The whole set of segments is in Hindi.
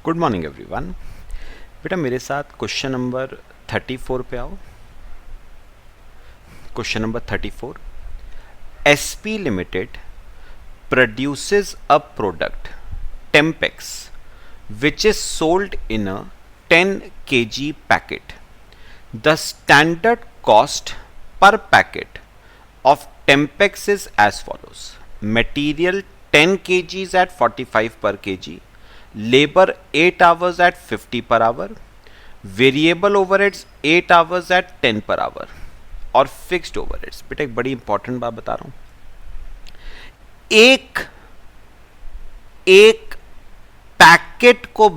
Good morning everyone. बेटा मेरे साथ क्वेश्चन नंबर 34 पे आओ। Question number 34, SP limited produces a product Tempex which is sold in a 10 kg packet. The standard cost per packet of Tempex is as follows: material 10 kgs at 45 per kg, labor 8 hours at 50 per hour, variable overheads 8 hours at 10 per hour और फिक्स्ड ओवरहेड्स। बेटा एक बड़ी इंपॉर्टेंट बात बता रहा हूं, एक पैकेट को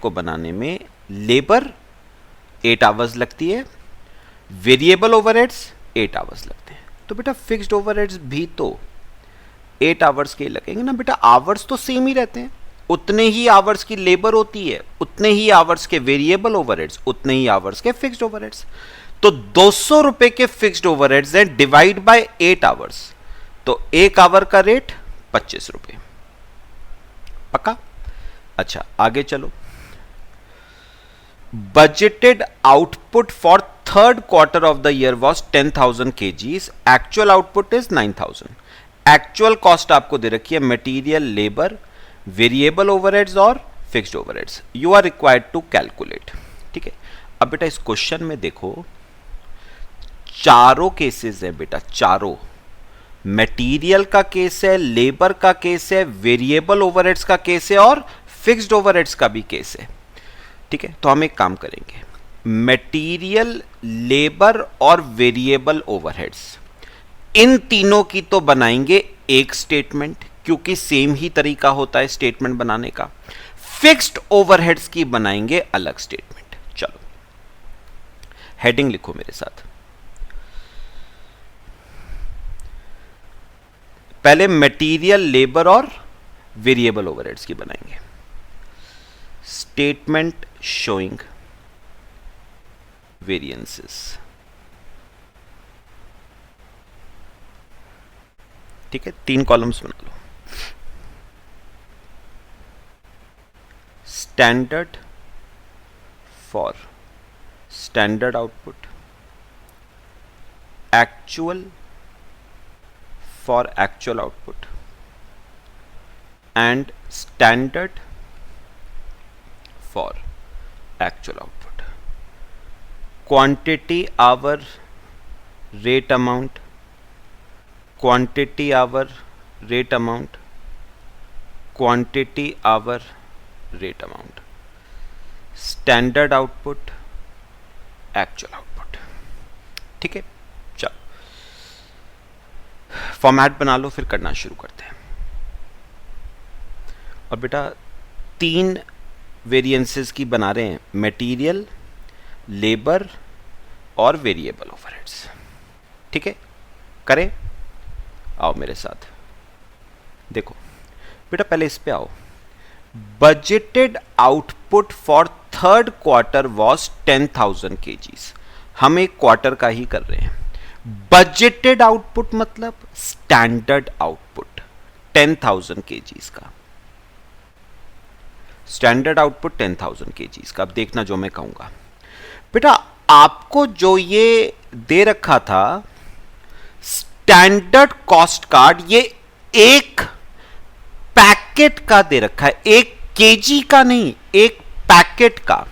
बनाने में लेबर 8 आवर्स लगती है, वेरिएबल ओवरहेड्स 8 आवर्स लगते हैं। तो बेटा फिक्स्ड ओवरहेड्स भी तो 8 आवर्स के लगेंगे ना। बेटा आवर्स तो सेम ही रहते हैं, उतने ही आवर्स की लेबर होती है, उतने ही आवर्स के वेरिएबल ओवरहेड्स, उतने ही आवर्स के फिक्स्ड ओवरहेड्स। तो 200 रुपए के फिक्स्ड ओवरहेड्स हैं, डिवाइड बाय 8 आवर्स, तो 1 आवर का रेट 25 रुपए। पक्का? अच्छा आगे चलो। Budgeted output for third quarter of the year was 10,000 kgs, actual output is 9,000। Actual cost आपको दे रखी है मटेरियल, लेबर, वेरिएबल ओवरहेड्स और fixed overheads. You are required to calculate. ठीक है, अब बेटा इस क्वेश्चन में देखो चारों केसेस है बेटा, चारों। मटेरियल का केस है, लेबर का केस है, वेरिएबल ओवरहेड्स का केस है और फिक्स्ड ओवरहेड्स का भी केस है। ठीक है, तो हम एक काम करेंगे, मटेरियल, लेबर और वेरिएबल ओवरहेड्स इन तीनों की तो बनाएंगे एक स्टेटमेंट, क्योंकि सेम ही तरीका होता है स्टेटमेंट बनाने का। फिक्स्ड ओवरहेड्स की बनाएंगे अलग स्टेटमेंट। चलो हेडिंग लिखो मेरे साथ। पहले मटेरियल, लेबर और वेरिएबल ओवरहेड्स की बनाएंगे। Statement showing variances. ठीक है, 3 कॉलम्स बना लो। Standard for standard output, actual for actual output and standard for actual output. Quantity hour rate amount, quantity hour rate amount, quantity hour rate amount, standard output, actual output. ठीक है, चलो फॉर्मेट बना लो, फिर करना शुरू करते हैं। और बेटा 3 वेरिएंसेस की बना रहे हैं, मटेरियल, लेबर और वेरिएबल ओवरहेड्स। ठीक है, करें? आओ मेरे साथ, देखो बेटा पहले इस पे आओ। Budgeted output for third quarter was 10,000 kgs। हम एक क्वार्टर का ही कर रहे हैं। बजटेड आउटपुट मतलब स्टैंडर्ड आउटपुट 10,000 kgs का, स्टैंडर्ड आउटपुट 10,000 kgs का। अब देखना जो मैं कहूंगा बेटा, आपको जो ये दे रखा था स्टैंडर्ड कॉस्ट कार्ड, ये एक पैकेट का दे रखा है, 1 kg का नहीं, एक पैकेट का।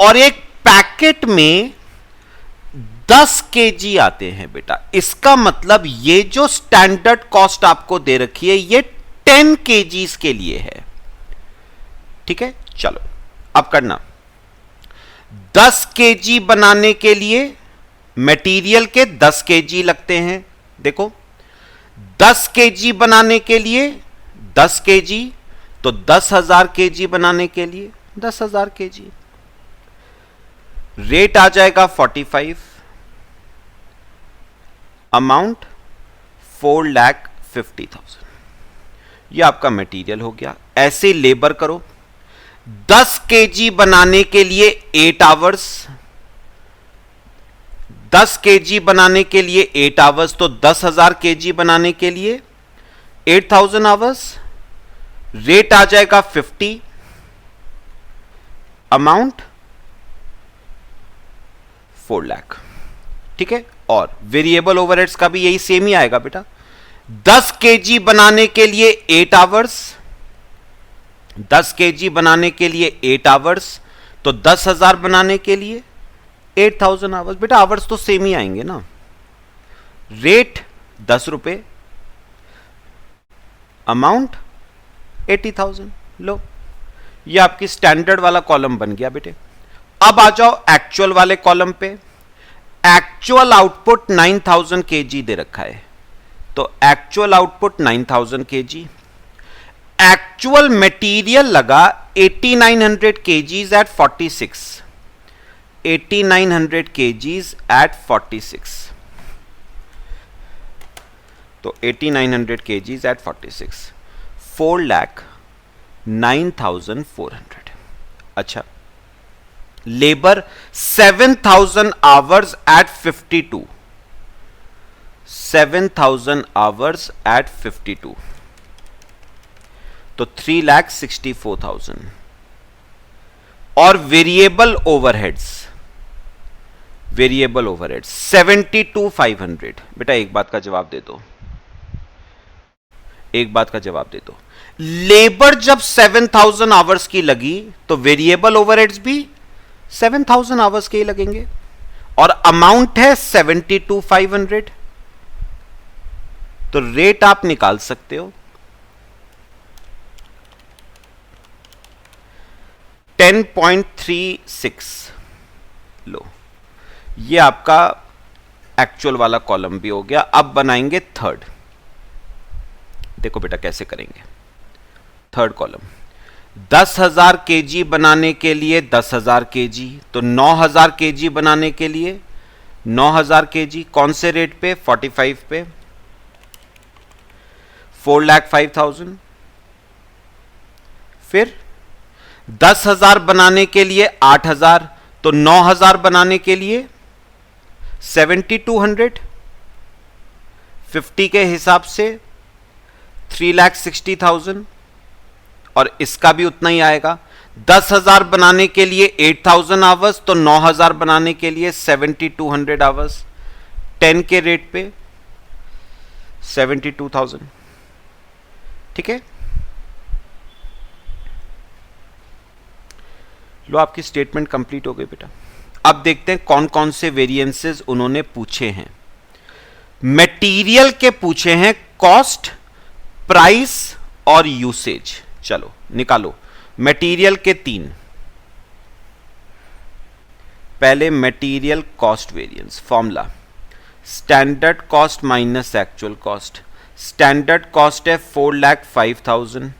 और एक पैकेट में 10 kg आते हैं बेटा। इसका मतलब ये जो स्टैंडर्ड कॉस्ट आपको दे रखी है ये 10 kgs के लिए है। ठीक है, चलो अब करना। 10 kg बनाने के लिए मटेरियल के 10 kg लगते हैं। देखो 10 kg बनाने के लिए 10 kg, तो 10,000 kg बनाने के लिए 10,000 kg। रेट आ जाएगा 45, अमाउंट 4,50,000। यह आपका मटेरियल हो गया। ऐसे लेबर करो, 10 kg बनाने के लिए 8 आवर्स, 10 kg बनाने के लिए 8 आवर्स, तो 10,000 kg बनाने के लिए 8,000 आवर्स रेट आ जाएगा 50, अमाउंट 4 लाख। ठीक है, और वेरिएबल ओवरहेड्स का भी यही सेम ही आएगा बेटा। 10 केजी बनाने के लिए 8 आवर्स, 10 केजी बनाने के लिए 8 आवर्स, तो 10,000 बनाने के लिए 8,000 आवर्स। बेटा आवर्स तो सेम ही आएंगे ना। रेट 10 रुपए, अमाउंट 80,000। लो, ये आपकी स्टैंडर्ड वाला कॉलम बन गया बेटे। अब आ जाओ एक्चुअल वाले कॉलम पे। एक्चुअल आउटपुट 9,000 केजी दे रखा है, तो actual output 9,000 KG. Actual material लगा 8,900 केजीज एट 46, 8,900 केजीज एट 46, तो 8,900 केजीज एट 46, 4,09,400। अच्छा, labour 7,000 hours at 52, 7,000 hours at 52, तो 3,64,000। और वेरिएबल ओवरहेड्स, वेरिएबल ओवरहेड्स 72,500। बेटा एक बात का जवाब दे दो, एक बात का जवाब दे दो। लेबर जब 7,000 आवर्स की लगी तो वेरिएबल ओवरहेड्स भी 7,000 आवर्स के ही लगेंगे, और अमाउंट है 72,500, तो रेट आप निकाल सकते हो 10.36। लो, ये आपका एक्चुअल वाला कॉलम भी हो गया। अब बनाएंगे थर्ड। देखो बेटा कैसे करेंगे। थर्ड कॉलम 10,000 केजी बनाने के लिए 10,000 केजी, तो 9,000 केजी बनाने के लिए 9,000 केजी। कौन से रेट पे? 45 पे, 4,05,000। फिर 10,000 बनाने के लिए 8,000, तो 9,000 बनाने के लिए 7,200, 50 के हिसाब से 3,60,000, और इसका भी उतना ही आएगा। 10,000 बनाने के लिए 8,000 आवर्स, तो 9,000 बनाने के लिए 7,200 आवर्स। 10 के रेट पे 72,000। ठीक है, लो आपकी स्टेटमेंट कंप्लीट हो गई बेटा। अब देखते हैं कौन कौन से वेरिएंसेस उन्होंने पूछे हैं। मटेरियल के पूछे हैं कॉस्ट, प्राइस और यूसेज। चलो निकालो मटेरियल के 3। पहले material cost variance formula, standard cost minus actual cost. Standard cost है 4,05,000,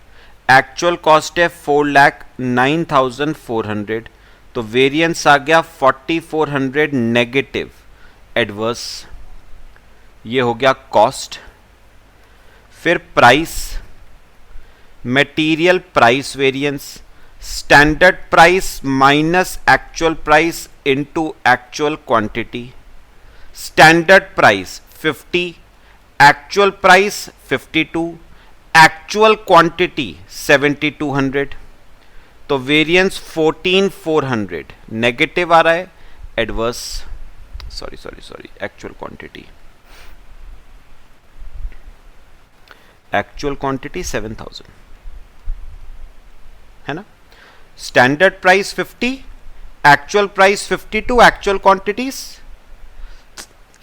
एक्चुअल कॉस्ट है 4,09,400, तो वेरिएंस आ गया 4,400 नेगेटिव एडवर्स। ये हो गया कॉस्ट। फिर price, material price variance, standard price minus actual price into actual quantity. Standard price 50, actual price 52, actual quantity 7,200, तो वेरिएंस 14,400 नेगेटिव आ रहा है adverse. Sorry actual quantity, actual quantity 7,000 है ना। Standard price 50, actual price 52, actual quantities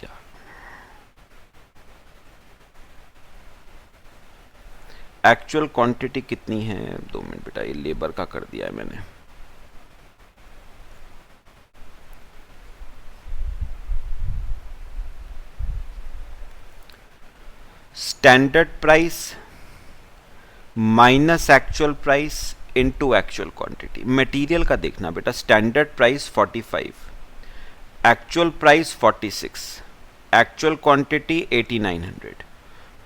क्या, एक्चुअल क्वांटिटी कितनी है? 2 मिनट बेटा, ये लेबर का कर दिया है मैंने। Standard price minus actual price into actual quantity. Material का देखना बेटा, standard price 45, actual price 46, actual quantity 8,900,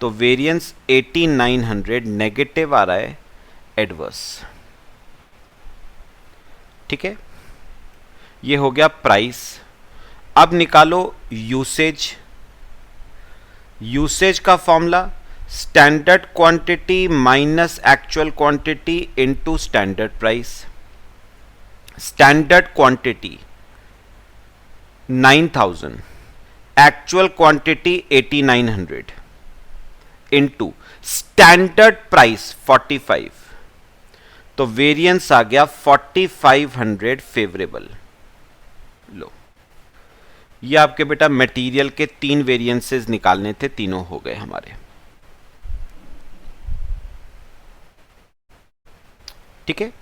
तो वेरिएंस 8,900 नेगेटिव आ रहा है एडवर्स। ठीक है, ये हो गया प्राइस। अब निकालो यूसेज। यूसेज का formula, standard quantity minus actual quantity into standard price. Standard quantity 9000, actual quantity 8900 into standard price 45. तो वेरिएंस आ गया 4500 फेवरेबल. लो, ये आपके बेटा मटेरियल के 3 वेरिएंसेस निकालने थे, तीनों हो गए हमारे. ठीक है.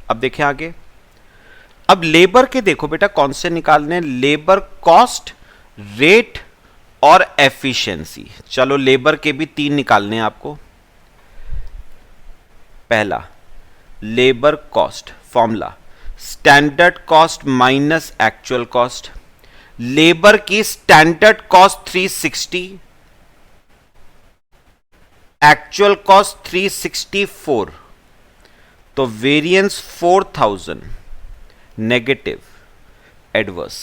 अब देखें आगे. अब लेबर के देखो बेटा कौन से निकालने. लेबर कॉस्ट, रेट और एफिशिएंसी. चलो लेबर के भी 3 निकालने हैं आपको. पहला labour cost, formula standard cost minus actual cost. Labour की स्टैंडर्ड कॉस्ट 360, एक्चुअल कॉस्ट 364. तो वेरिएंस 4000 नेगेटिव एडवर्स.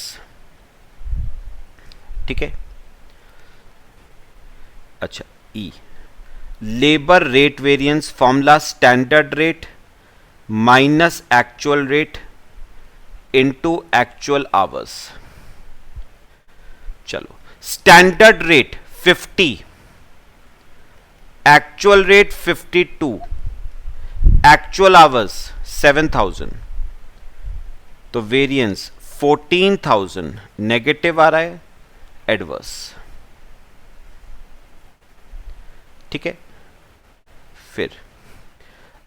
ठीक है. अच्छा, ई labour rate variance, formula standard rate minus actual rate into actual hours. चलो, standard rate 50, actual rate 52, actual hours 7000. तो वेरिएंस 14000 नेगेटिव आ रहा है, एडवर्स. ठीक है. फिर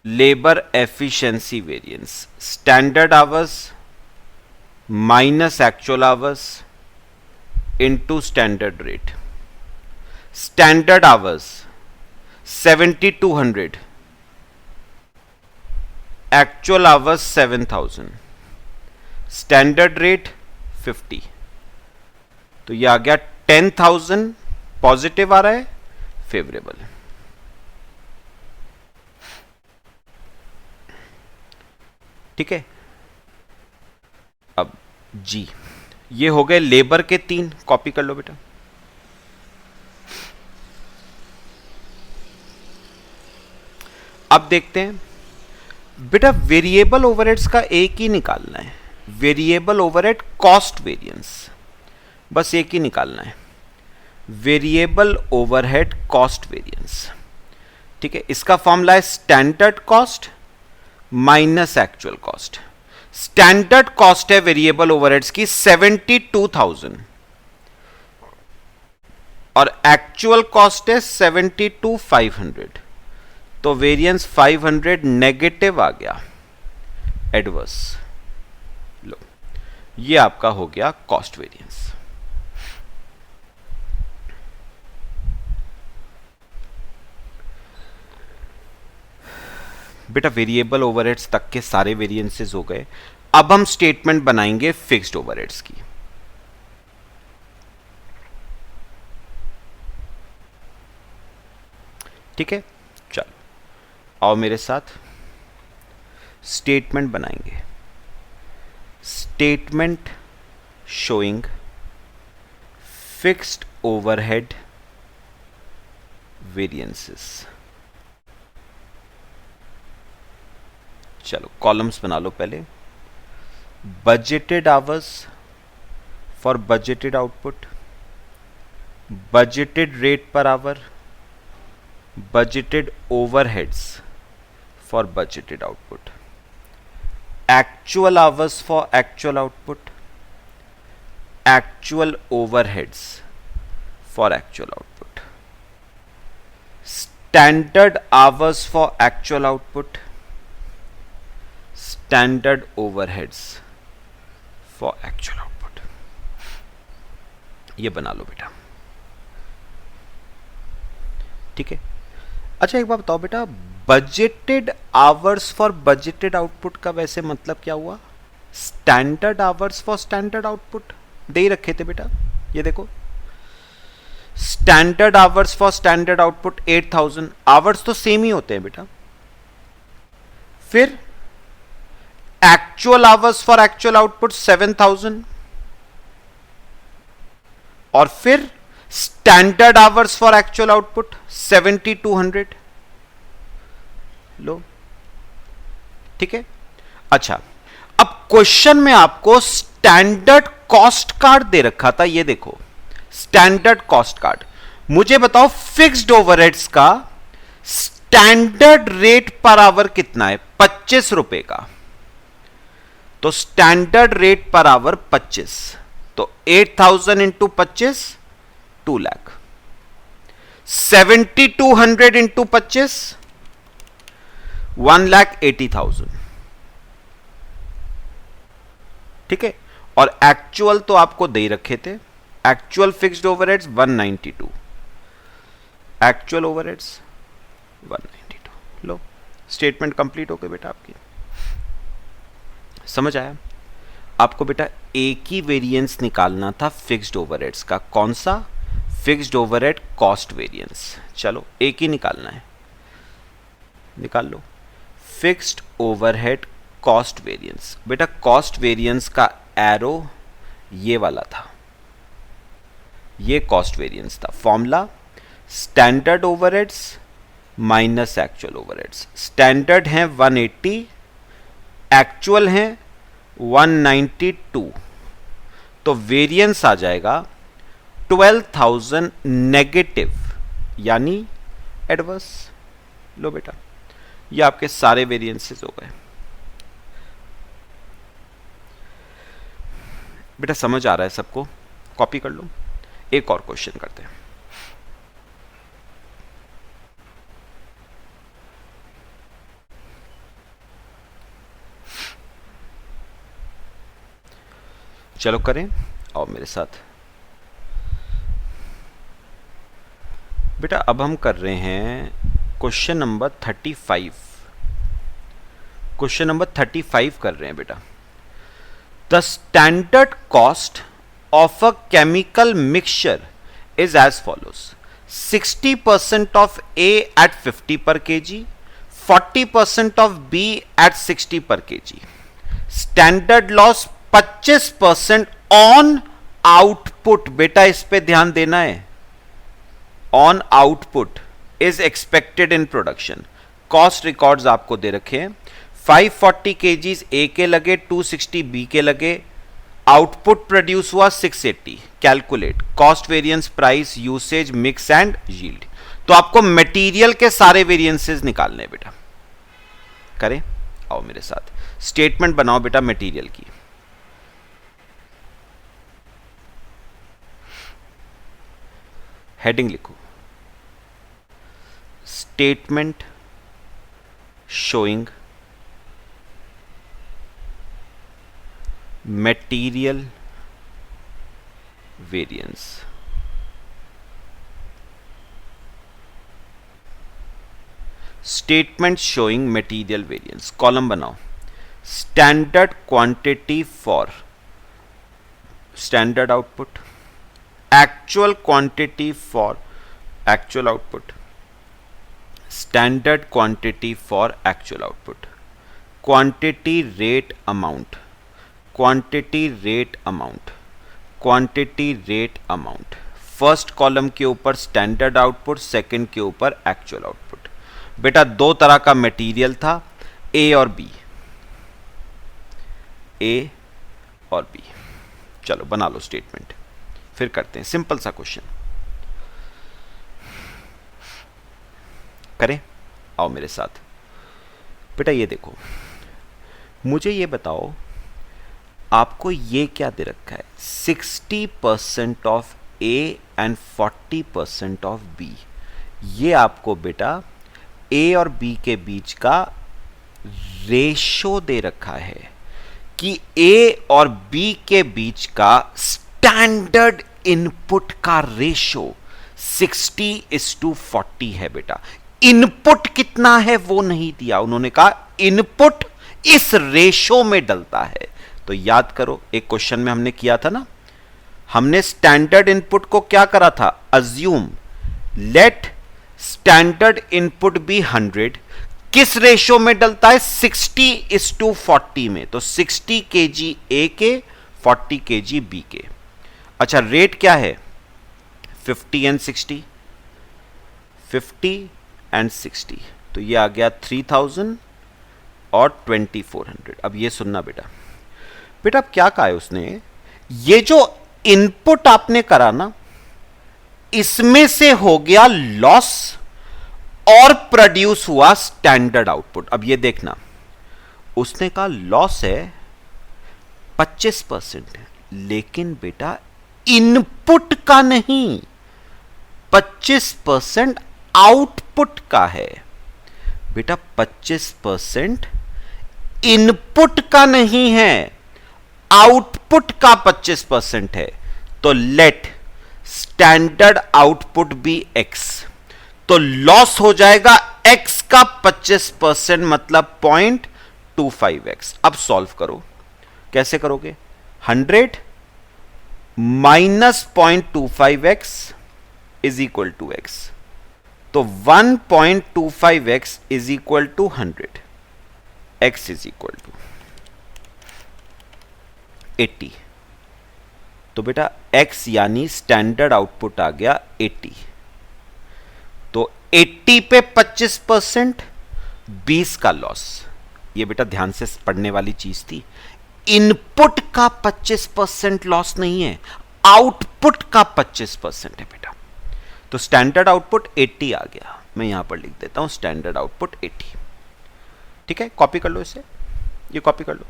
labour efficiency variance, standard hours minus actual hours into standard rate. Standard hours 7200, actual hours 7000, standard rate 50. तो ये आ गया 10000 पॉजिटिव आ रहा है, फेवरेबल. ठीक है. अब जी, ये हो गए लेबर के 3. कॉपी कर लो बेटा. अब देखते हैं बेटा, वेरिएबल ओवरहेड्स का एक ही निकालना है. वेरिएबल ओवरहेड कॉस्ट वेरिएंस, बस एक ही निकालना है. Variable overhead cost variance. ठीक है. इसका फॉर्मूला है standard cost minus actual cost. Standard cost है वेरिएबल ओवरहेड्स की 72,000 और एक्चुअल कॉस्ट है 72,500. तो वेरिएंस 500 नेगेटिव आ गया, एडवर्स. लो, ये आपका हो गया कॉस्ट वेरिएंस. बेटा वेरिएबल ओवरहेड्स तक के सारे वेरिएंसेस हो गए. अब हम स्टेटमेंट बनाएंगे फिक्स्ड ओवरहेड्स की. ठीक है. चलो आओ मेरे साथ स्टेटमेंट बनाएंगे. Statement showing fixed overhead variances. चलो कॉलम्स बना लो पहले. Budgeted hours for budgeted output, budgeted rate per hour, budgeted overheads for budgeted output, actual hours for actual output, actual overheads for actual output, standard hours for actual output, standard overheads for actual output. ये बना लो बेटा. ठीक है. अच्छा एक बात बताओ बेटा, budgeted hours for budgeted output का वैसे मतलब क्या हुआ? Standard hours for standard output दे ही रखे थे बेटा. ये देखो, standard hours for standard output 8000. Hours तो सेम ही होते हैं बेटा. फिर actual hours for actual output 7000. और फिर standard hours for actual output 7200 लो, ठीक है। अच्छा, अब क्वेश्चन में आपको स्टैंडर्ड कॉस्ट कार्ड दे रखा था, ये देखो स्टैंडर्ड कॉस्ट कार्ड। मुझे बताओ फिक्स्ड ओवरहेड्स का स्टैंडर्ड रेट पर आवर कितना है? 25 रुपए का। तो स्टैंडर्ड रेट पर आवर 25, तो 8000 इंटू 25 2 लाख, 7200 इंटू 25 1,80,000, ठीक है। और एक्चुअल तो आपको दे रखे थे, actual fixed overheads 192, actual overheads 192। लो, स्टेटमेंट कंप्लीट हो गई बेटा आपकी। समझ आया? आपको बेटा एक ही वेरिएंस निकालना था फिक्स्ड ओवरहेड्स का। कौन सा? Fixed overhead cost variance. चलो एक ही निकालना है, निकाल लो। Fixed overhead cost variance. बेटा कॉस्ट वेरिएंस का एरो ये वाला था, ये कॉस्ट वेरिएंस था। Formula standard overheads minus actual overheads. Standard है 180, एक्चुअल है 192, तो वेरिएंस आ जाएगा 12,000 नेगेटिव, यानी एडवर्स। लो बेटा, ये आपके सारे वेरिएंसेस हो गए। बेटा समझ आ रहा है सबको? कॉपी कर लो। एक और क्वेश्चन करते हैं। चलो करें, आओ मेरे साथ। बेटा अब हम कर रहे हैं क्वेश्चन नंबर 35। क्वेश्चन नंबर 35 कर रहे हैं बेटा। The standard cost of a chemical mixture is as follows: 60% of A at 50 per KG, 40% of B at 60 per KG. Standard loss 25% on output. बेटा इस पे ध्यान देना है, on output is expected in production. Cost records आपको दे रखे हैं। 540 केजीज ए के लगे, 260 बी के लगे, आउटपुट प्रोड्यूस हुआ 680। Calculate cost variance, price, usage, mix and yield. तो आपको मटेरियल के सारे वेरिएंसेस निकालने हैं बेटा। करें, आओ मेरे साथ। स्टेटमेंट बनाओ बेटा मटेरियल की। हेडिंग लिखो, statement showing material variance. Statement showing material variance. Column बनाओ, standard quantity for standard output, actual quantity for actual output, standard quantity for actual output, quantity rate amount, quantity rate amount, quantity rate amount। First column के ऊपर स्टैंडर्ड आउटपुट, सेकंड के ऊपर एक्चुअल आउटपुट। बेटा दो तरह का मटेरियल था, ए और बी, ए और बी। चलो बना लो स्टेटमेंट, फिर करते हैं सिंपल सा क्वेश्चन। करें, आओ मेरे साथ। बेटा ये देखो, मुझे ये बताओ आपको ये क्या दे रखा है? 60% of A and 40% of B. ये आपको बेटा ए और बी के बीच का रेशो दे रखा है कि ए और बी के बीच का स्टैंडर्ड इनपुट का रेशो 60:40 है बेटा। इनपुट कितना है वो नहीं दिया, उन्होंने कहा इनपुट इस रेशो में डलता है। तो याद करो एक क्वेश्चन में हमने किया था ना, हमने स्टैंडर्ड इनपुट को क्या करा था? Assume let standard input be 100। किस रेशो में डलता है? 60:40 में। तो 60 kg ए के, 40 kg बी के। अच्छा रेट क्या है? 50 एंड 60, 50 एंड 60, तो ये आ गया 3000 और 2400। अब ये सुनना बेटा, बेटा अब क्या कहा है उसने, ये जो इनपुट आपने करा ना, इसमें से हो गया लॉस और प्रोड्यूस हुआ स्टैंडर्ड आउटपुट। अब ये देखना, उसने कहा लॉस है 25%, लेकिन बेटा इनपुट का नहीं, 25% आउटपुट का है। बेटा 25% इनपुट का नहीं है, आउटपुट का 25% है। तो let standard output be x, तो लॉस हो जाएगा x का 25%, मतलब 0.25x। अब सॉल्व करो, कैसे करोगे, 100 minus 0.25x is equal to x, तो 1.25x is equal to 100, x is equal to 80। तो बेटा x यानी स्टैंडर्ड आउटपुट आ गया 80, तो 80 पे 25%, 20 का लॉस। ये बेटा ध्यान से पढ़ने वाली चीज थी, इनपुट का 25% लॉस नहीं है, आउटपुट का 25% है बेटा। तो स्टैंडर्ड आउटपुट 80 आ गया, मैं यहां पर लिख देता हूं स्टैंडर्ड आउटपुट 80। ठीक है, कॉपी कर लो इसे, ये कॉपी कर लो,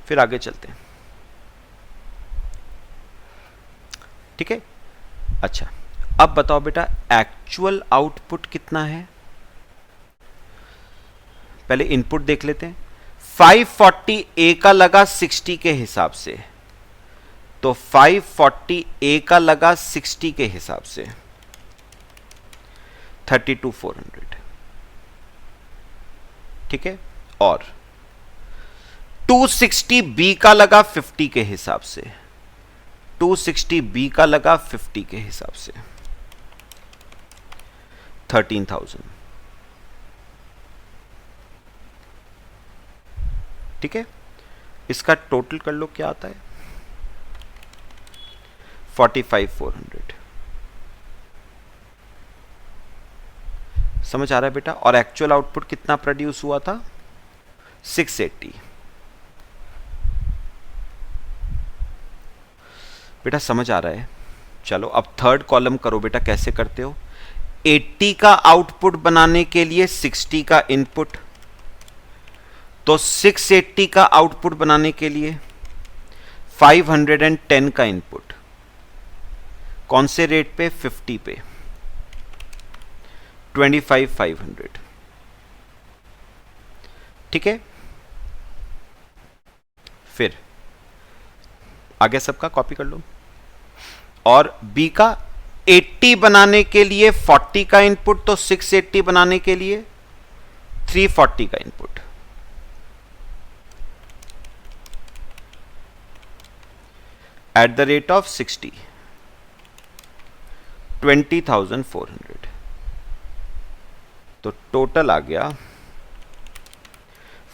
फिर आगे चलते हैं। ठीक है, अच्छा अब बताओ बेटा एक्चुअल आउटपुट कितना है, पहले इनपुट देख लेते हैं। 540 ए का लगा 60 के हिसाब से, तो 540 ए का लगा 60 के हिसाब से 32,400। ठीक है, और 260 बी का लगा 50 के हिसाब से, 260 बी का लगा 50 के हिसाब से 13,000। ठीक है, इसका टोटल कर लो क्या आता है, 45,400। समझ आ रहा है बेटा, और एक्चुअल आउटपुट कितना प्रोड्यूस हुआ था, 680। बेटा समझ आ रहा है, चलो अब थर्ड कॉलम करो बेटा, कैसे करते हो, 80 का आउटपुट बनाने के लिए 60 का इनपुट, तो 680 का आउटपुट बनाने के लिए 510 का इनपुट, कौन से रेट पे, 50 पे, 25,500। ठीक है, फिर आगे सबका कॉपी कर लो, और बी का 80 बनाने के लिए 40 का इनपुट, तो 680 बनाने के लिए 340 का input, at the rate of 60, 20,400। तो टोटल आ गया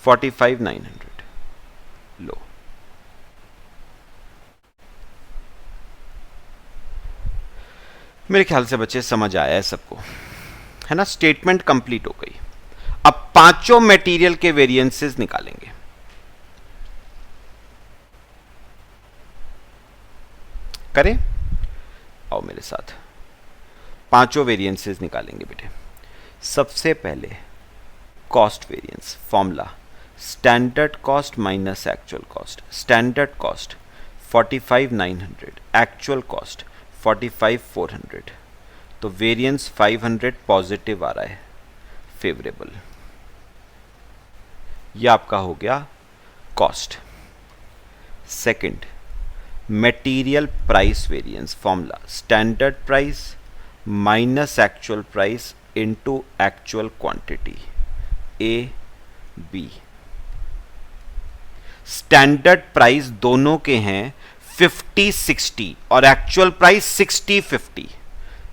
45,900। लो, मेरे ख्याल से बच्चे समझ आया है सबको, है ना, स्टेटमेंट कंप्लीट हो गई। अब पांचों मटेरियल के वेरिएंसेस निकालेंगे। करें, आओ मेरे साथ, पांचों वेरिएंसेस निकालेंगे बेटे। सबसे पहले cost variance formula, standard cost minus actual cost. Standard cost 45,900, actual cost 45,400, तो वेरिएंस 500 पॉजिटिव आ रहा है, फेवरेबल। ये आपका हो गया cost. Second, material price variance formula, standard price minus actual price into actual quantity, A B. Standard price दोनों के हैं 50-60 और एक्चुअल प्राइस 60-50,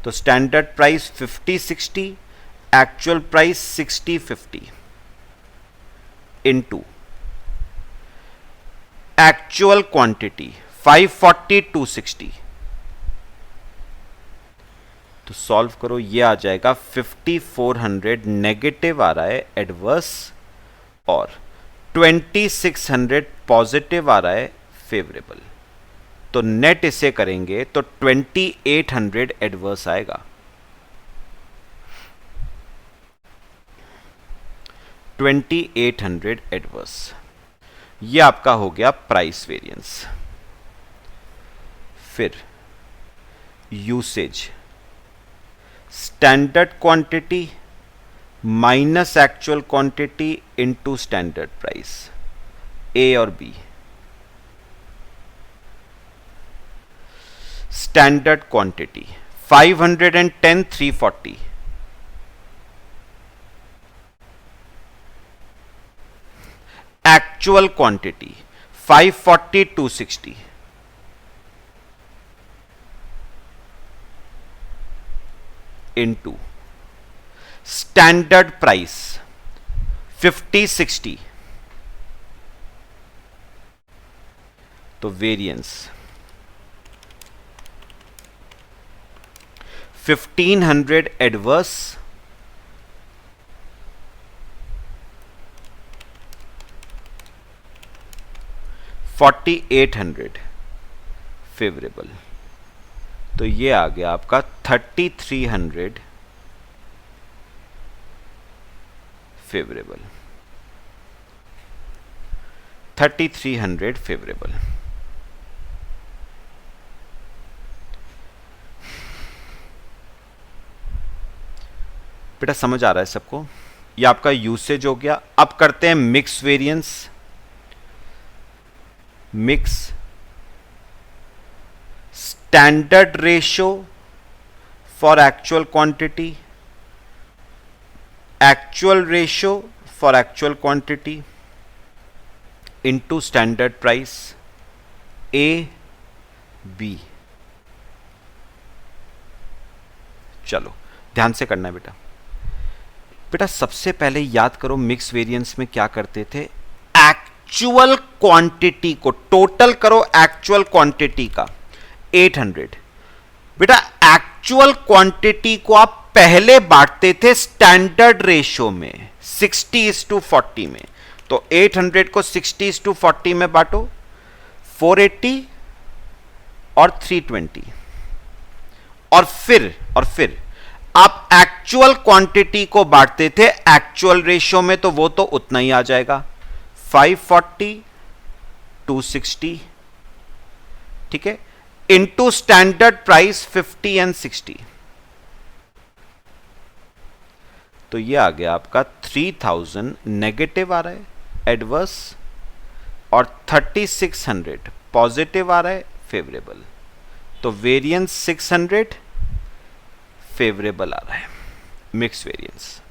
तो standard price 50-60, actual price 60-50 into actual quantity 540-260, तो सॉल्व करो, ये आ जाएगा 5400 नेगेटिव आ रहा है एडवर्स और 2600 पॉजिटिव आ रहा है फेवरेबल। तो नेट इसे करेंगे तो 2800 एडवर्स आएगा। 2800 एडवर्स, ये आपका हो गया प्राइस वेरिएंस। फिर usage, standard quantity minus actual quantity into standard price, A और B. Standard quantity 510 340, actual quantity 540 260, into standard price 50 60। तो वेरिएंस 1500 एडवर्स, 4800 फेवरेबल। तो ये आ गया आपका 3300 फेवरेबल, 3300 फेवरेबल। बेटा समझ आ रहा है सबको? ये आपका यूसेज हो गया। अब करते हैं mix variance. Mix standard ratio for actual quantity, actual ratio for actual quantity into standard price, A B. चलो ध्यान से करना है बेटा। बेटा सबसे पहले याद करो मिक्स वेरिएंस में क्या करते थे, एक्चुअल क्वांटिटी को टोटल करो, एक्चुअल क्वांटिटी का 800। बेटा एक्चुअल क्वांटिटी को आप पहले बांटते थे स्टैंडर्ड रेशो में 60:40 में। तो 800 को 60:40 में बांटो, 480 और 320। और फिर आप एक्चुअल क्वांटिटी को बांटते थे एक्चुअल रेशियो में, तो वो तो उतना ही आ जाएगा 540 260, ठीक है, इनटू स्टैंडर्ड प्राइस 50 एंड 60। तो ये आ गया आपका 3000 नेगेटिव आ रहा है एडवर्स और 3600 पॉजिटिव आ रहा है फेवरेबल। तो वेरिएंस 600 फेवरेबल आ रहा है, मिक्स वेरिएंस।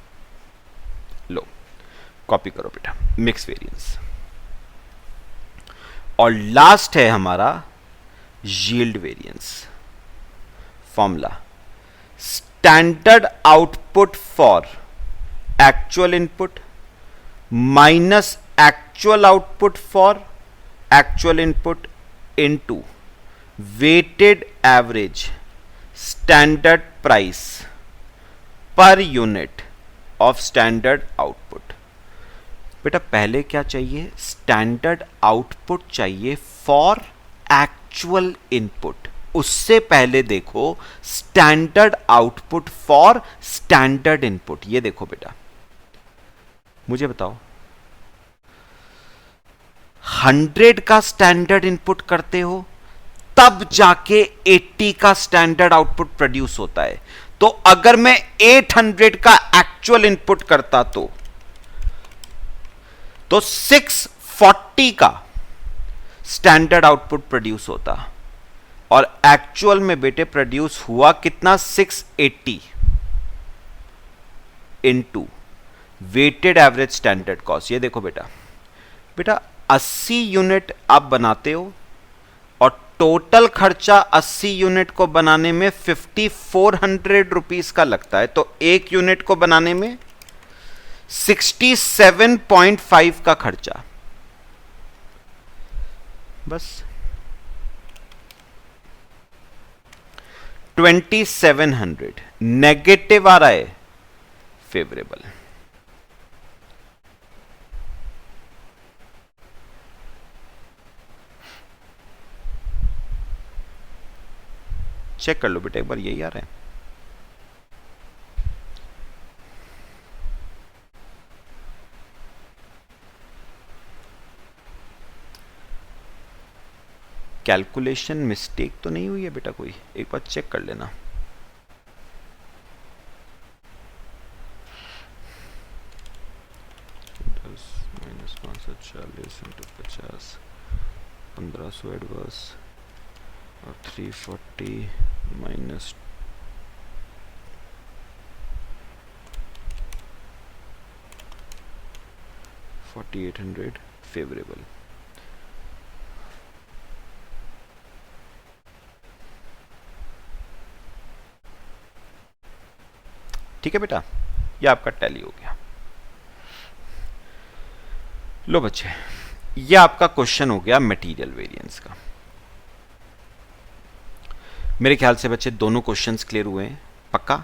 लो कॉपी करो बेटा, मिक्स वेरिएंस। और लास्ट है हमारा yield variance. Formula, standard output for actual input minus actual output for actual input into weighted average standard price per unit of standard output. बेटा पहले क्या चाहिए, स्टैंडर्ड आउटपुट चाहिए फॉर एक्चुअल इनपुट। उससे पहले देखो standard output for standard input. ये देखो बेटा, मुझे बताओ 100 का स्टैंडर्ड इनपुट करते हो तब जाके 80 का स्टैंडर्ड आउटपुट प्रोड्यूस होता है। तो अगर मैं 800 का एक्चुअल इनपुट करता तो 640 का स्टैंडर्ड आउटपुट प्रोड्यूस होता, और एक्चुअल में बेटे प्रोड्यूस हुआ कितना, 680 into weighted average standard cost. ये देखो बेटा, 80 यूनिट आप बनाते हो और टोटल खर्चा 80 यूनिट को बनाने में 5400 रुपीस का लगता है। तो एक यूनिट को बनाने में 67.5 का खर्चा, बस 2700 नेगेटिव आ रहा है, फेवरेबल। चेक कर लो बेटा एक बार, यही आ रहा है। कैलकुलेशन मिस्टेक तो नहीं हुई है बेटा कोई, एक बार चेक कर लेना। -540 इंटू 50, 1500 एडवर्स और 340 माइनस 4800 फेवरेबल। ठीक है बेटा, ये आपका टैली हो गया। लो बच्चे, ये आपका क्वेश्चन हो गया मटेरियल वेरिएंस का। मेरे ख्याल से बच्चे दोनों क्वेश्चंस क्लियर हुए हैं, पक्का?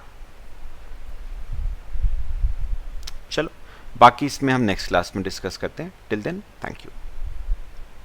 चलो बाकी इसमें हम नेक्स्ट क्लास में डिस्कस करते हैं। Till then thank you.